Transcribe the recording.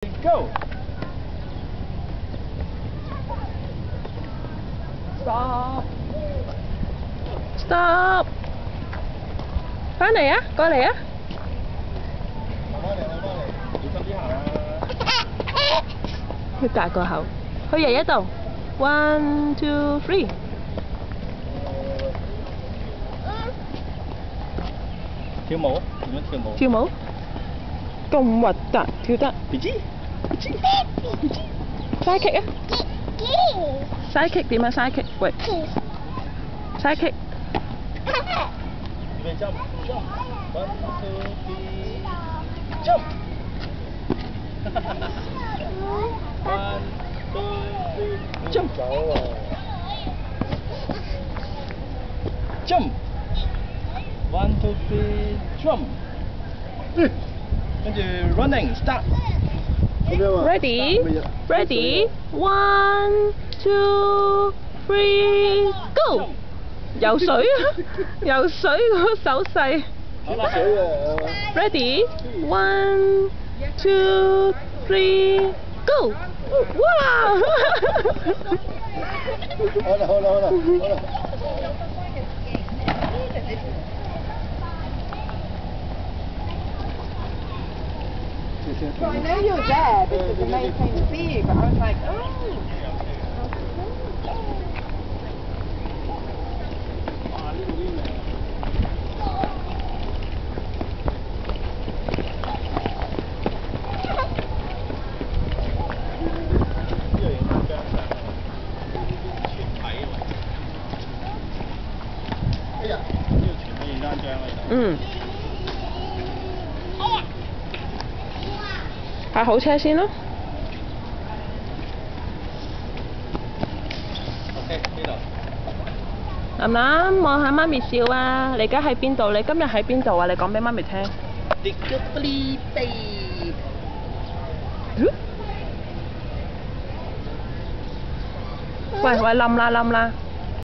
Go! Stop! Stop！ 翻嚟啊，過嚟啊！慢慢嚟，慢慢嚟，小心啲行啊！要隔個口，去爺爺度。One, two, three。跳舞？點樣跳舞？跳舞？咁核突，跳得。Side kick 啊！Side kick 點啊？Side kick，喂。Side kick。預備 jump jump one two three jump one two three jump 走喎 jump one two three jump 跟住 running start Ready? Ready? One, two, three, go！ 游水啊！游水個手勢。好啦，水啊 Ready? One, two, three, go！ 哇！好啦好啦好啦好啦。Well, I know you're there because the maid came to see you, but I was like, oh. 嗯。拍好車先咯。OK，呢度。楠楠，望下媽咪笑啊！你而家喺邊度？你今日喺邊度啊？你講俾媽咪聽。喂喂，冧啦冧啦！